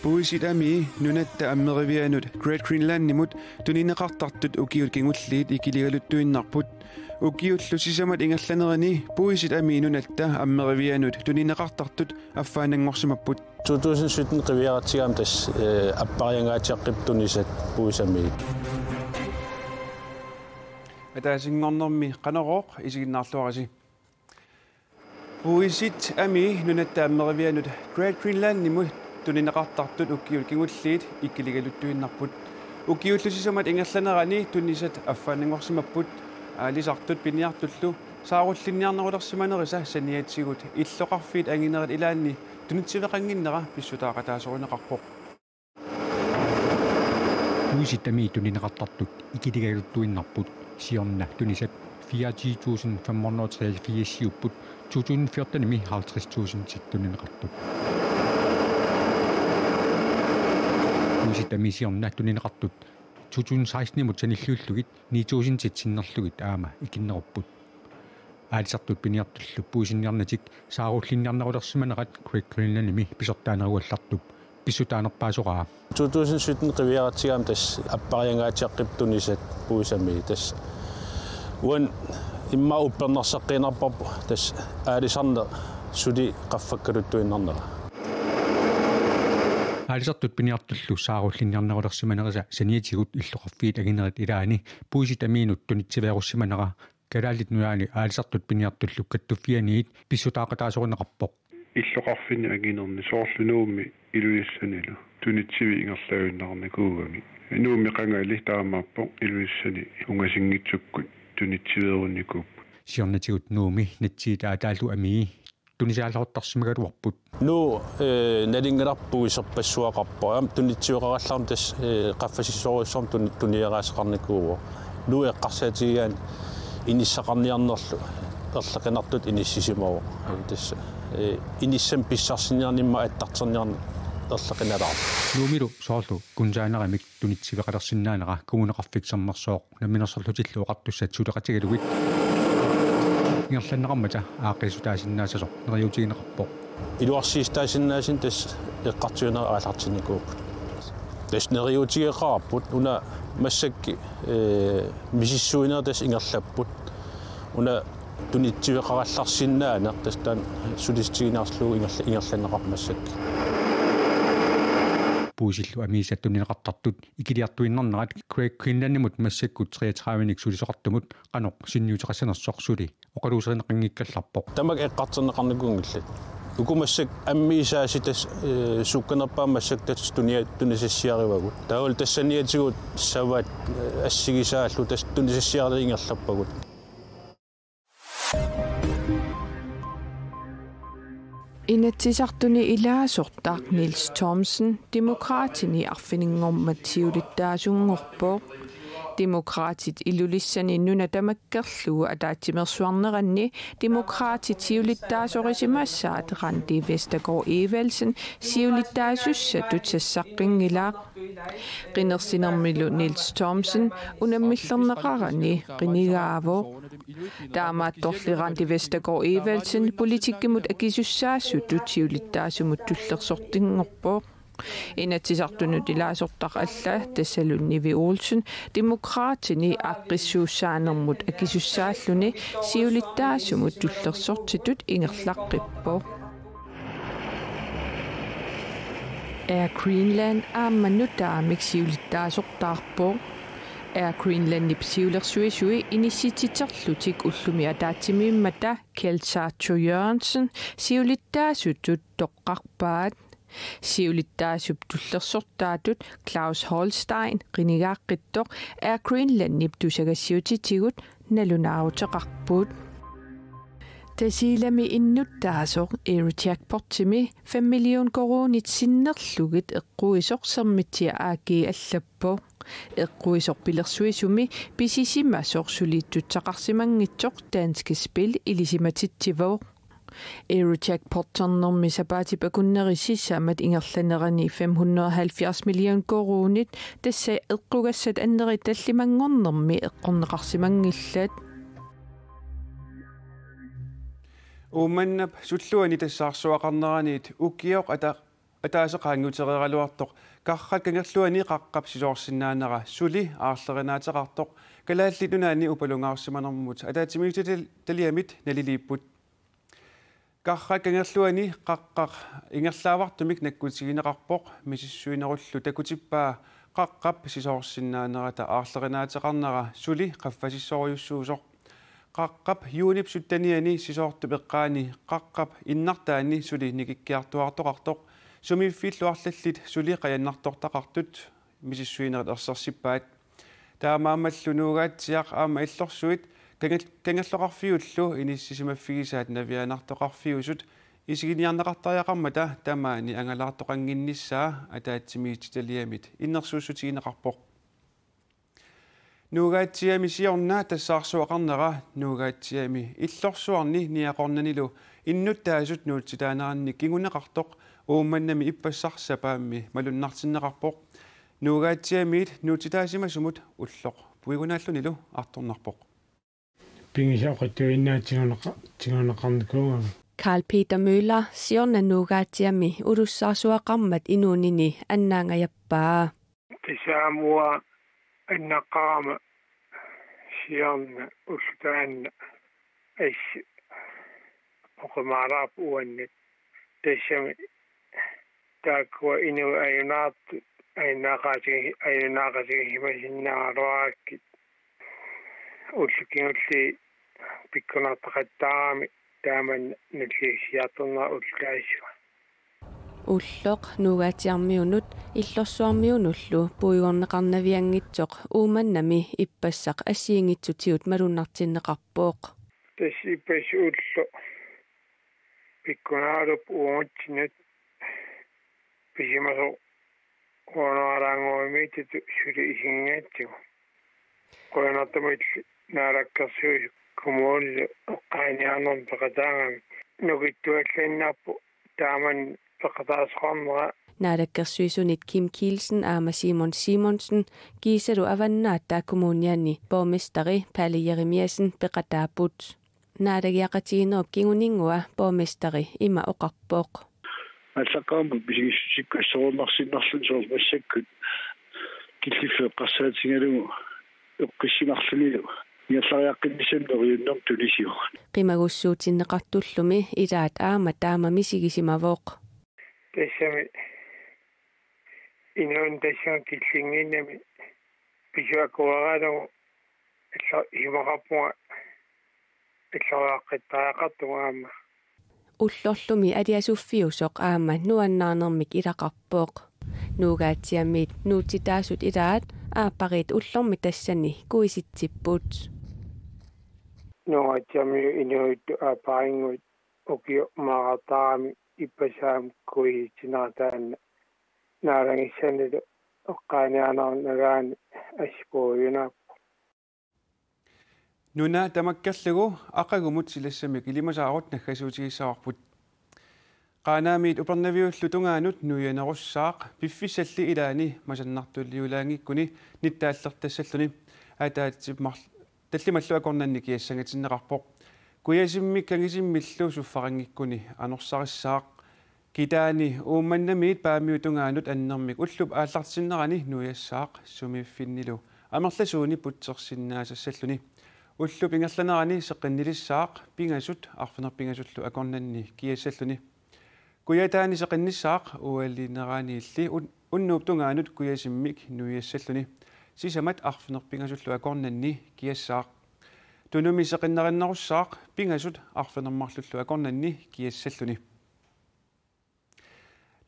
Puisit ami nunatta ammerivianut Great Greenland nimut tunineqartartut ukiut kingulliit ikiligaluttuinnarput ukiullusisamat ingallanerani puisit ami nunatta ammerivianut tunineqartartut affaanangorsimapput 2017 qiviaratigam tas appariangaatiaqqiptunisat puisami атаасингорнэрми qanoroq isiginnaarluarasi puisit ami nunatta ammerivianut Great Greenland nimut tunineqartartut ukkiul kingulliit ikkiligaluttuinnarput ukiullusisamat ingerlanerani tunnisat affaanangorsimapput аалисартут пиниартуллу сааруллинниарнерулерсиманериса саниатсигут иллоқарфиит ангинерат илаанни тунитсивеқангиннера писсутаақатаасоринеқарпоқ Puisitami tunineqartartut ikiligaluttuinnarput siorna tunisat 24.583 siupput 2014 50.000 tunineqartut Puisitami siorna tunineqartut 2016 mut sanilluullugit 9.000 sinnerlugit aama ikinnerupput аалисартут пиниартуллу пуусинниарнатик сааруллинниарнерулерсиманерат Great Greenland-ими писортааneruallартуп писсутаанерпаасораа 2017 qiviaratigam tas appariangaatiaqqiptunisat puisami tas uan imma uppernerseqqinarparpu tas aalisarne suli qaffakkaluttuinnarnera аалисартут пиниартуллу сааруллинниарнерулерсиманериса саниатигут иллоқарфиит агинерит илаани puisitamiinut tunitсиверуссиманера калаалит нуяани аалисартут пиниартуллу каттуффианиит писсутаақатаасоринеқарпоқ иллоқарфини агинерни соорлунуумми илуиссанилу тунитсиви ингерлауиннарни куугами нууми қангаали таамааппоқ илуиссани унгасингитсуккут тунитсивеерунникууп сиорнатигут нууми натсиита атаалу амии тунисаалаортарсимагалуарпут nu nalingalarpu iserpassuaqarpo am tunitsiuqarallarm tas qaffasissoruissarm tunieraasaqarnikuuo nu eqqarsaatigaan inissaqarniarnerlu erleqinartut inissisimaru tas inissam pissarsinniarnimma attarterniarni erleqinalaar nuumilu soorlu kunjaaneramik tunitsiveqalersinnaanera kumuneqarfiksernersooq naminerserlutillu oqartussat suleqatigaluit ingerlanneqarmata aaqisutaasinnaasasoq neriutigineqarpoq iluarsiistaasinaasin tas eqqartuinera aalartinikuup tas neriutigeqarput una massakki misissuiner tas ingerlapput una tunitsiveqarallarsinnaana tas taan sulistiginaarslugu ingerlanneqarmassakki puusillu amiisat tunineqartartut ikiliartuinnernerat Great Greenland-nimut massakkut 33-nik sulisoqartumut qanoq sinniuteqassanersorсули oqaluuserineqanngikkallarpoq tamak eqqarterneqarnikungillat ukumassak ammiisaasitas sukkanerpaammassak tas tunisassiarivagut taul tassaniatigut savaat assigisaallu tas tunisassiariingerlappagut Inatsisartuni ilaasortaaq Niels Thomsen demokraatini arfininngormatsiulittaasungorpoq demokraatit ilulissani nunatamakkerlugu ataatimersuarneranni demokraatit siulittaasorisimmassaat Randi Vestergaard Evalsen siulittaasussatut sassaqqingilaaq qinersinermilu Niels Thomsen unammillerneqarani qinigaavoo taamaattorli Randi Vestergaard Evalsen politikkimut akisussaassutut siulittaasumut tullersortinngorpoq inatsisartunut ilaasortaq alla tassalunnivi Olsen demokraatini aqqissuussaanermut akisussааллуни siulittaasumut tullersortitut ingerlaqqippo Air Greenland aammanutaamik siulittaasortaarpo Air Greenland nipsiulersuisui inissititerlutik ullumi ataatimiimmata Kjeld Jørgensen siulittaasutut toqqarpaat siulittaasup tullersortaatut Claus Holstein qinigaaqqittoq Air Greenland niptusagassiutitigut nalunaaruteqarput tasiilami innuttaasoq Aerojackportimi 5 million korunit sinnerlugit eqquisorsermittia aagi allappo eqquisorpilersuisumi pisisimasoq suliittutaqarsimangitsoq Danske Spil ilisimatittivoq Aerojackporternermi sapaatipakunnerisissamat ingerlanerani 570 million korunit tassa eqqugassat anneri tallimangornermi eqqorneqarsimangillat uumannap sulluani tassaarsuaqarneraniit ukkiyoq ata атаасеқаангутерераluartoq каррак кангерлуани қаққап сисоорсинаанера сули аарлеринаатерартоq калааллитунаани упалунгаарсиманермут атаатимиутил талиамит налилииппут каррак кангерлуани қаққақ ингерлаавартумик наккутигинеқарпоқ мисиссуинеруллу такутиппаа қаққап сисоорсинаанерата аарлеринаатерарнера сули қаффасиссориуссуусоқ қаққап юунип суттаниани сисоорту пеққаани қаққап иннартаани сули никиккиартуартоқартоқ сумиффиллуарлаллит сули қаяннартортақартут мисиссуинерат ерсерсиппаат таамаамаллунуугаатсиақ аама иллорсуит кангерлоқарфиуллу иниссисимаффигисаат навианартоқарфиусут исигиниарнеқартариақармата тамаани ангалаартоқангинниссаа атаатсимиититалиамит иннерсууссутигинеқарпоқ нуугаатсиами сиорнаа тассаарсуақарнера нуугаатсиами иллорсуарни ниақорнанилу иннуттаасут нуутситаанеранни кигунеқартоқ уумманнами иппассарсапаамми малуннартиннеқарпоқ нуугаатсиамиит нуутситаасимасумут уллоқ пуигунааллунилу арторнарпоқ пингисаақаттуиннаатигунеқарникууга Karl Peter Møller siorna nуугаатсиами улуссаарсуақармат инуунини аннаангаjappaa тисаамуа аннаққарама сиорна уллутаанна ас оқмараап уаннат тассами таакуа ину аюнаат айнаақаатиги химасиннааруаакки уллукингулли пиккунаартақаттаарами тааман наллисиарторнаа уллаасуа уллоқ нуугаатиармиунут иллорсуармиунуллу пуигорнеқарнавиангитсоқ ууманнами иппассақ ассиингитсутиут малуннартиннеқарпооқ тассиппас улло пиккунааруп уутсинат писимасо коонаарангуумитит сули исингаатсигу коонартамит наараккарсуи комуул оққааниарнерм пеқатаангами нугиттуаллааннаарпу тааман пеқатаасоқарнера наалаккерсуисунит Kim Kielsen аама Simon Simonsen кисалу аваннаатта коммуниани боргместери Palle Jeremiasen пеқатаапут наалагиақатигинеруп кигунингуа боргместери има оқарпооқ аллаққаама бисигиссуккассоорнарсиннарлун соормассаккут киллиффеққарсаатингалугу эққиссимарлунилу иаллариаққиннисаннериуннер тулисиу қимагуссуутиннеқартуллуми илаат аама таама мисигисимавооқ тассами инуун тассан киллингиннами писуакуараалу илла имақарпуга иллариаққиттаақартугаама уллорлуми алиасуффиусоқ аама нуаннаарнермик илақарпооқ нуугаатсиамиит нуутитаасут илаат ааппарит уллорми тассани куиситсиппут нуатсами инуит аапаингут окио маратаами иппасаам куиситинаатаанна наарангиссанилу оққаанианаарнагаани аспоюна нуна тамаккерлугу ақагумут силассамик илимасаарут наггасуутигиссаварпут qaaнаамиит упернавиуллу тунгаанут нуянеруссаақ пиффиссалли илаани масаннартуллиулаангиккуни ниттааллертассаллуни атаатсиммар таллималлу акорнанни киассангатиннеқарпоқ куясиммик кангисиммиллу суффарангиккуни анорсариссаақ китаани уумманнамиит паамиу тунгаанут аннермик уллуп ааллартиннерани нуяссаақ сумиффиннилу амерласууни путсерсиннаасассаллуни уллуп ингерланерани сеққиннилиссаақ пингасут арфинерпингасуллу акорнанни киассаллуни куятаани сеқинниссаақ уаллинераниилли уннууп тунгаанут куясиммик нуяссаллуни сисамат арфинерпингасуллу акорнанни киассаақ тунуми сеқиннериннеруссаақ пингасут арфинермарлуллу акорнанни киассаллуни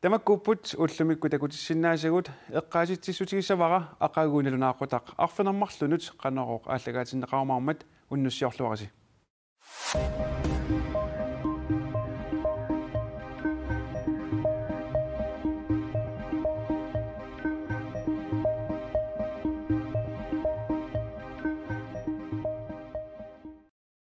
тамаккуппут уллумикку такутиссиннаасагут эққааситсиссутигиссавара ақаагуuналунааққутақ арфинермарлунут қанероқ ааллагаатиннеқармаармат уннуссиорлуараси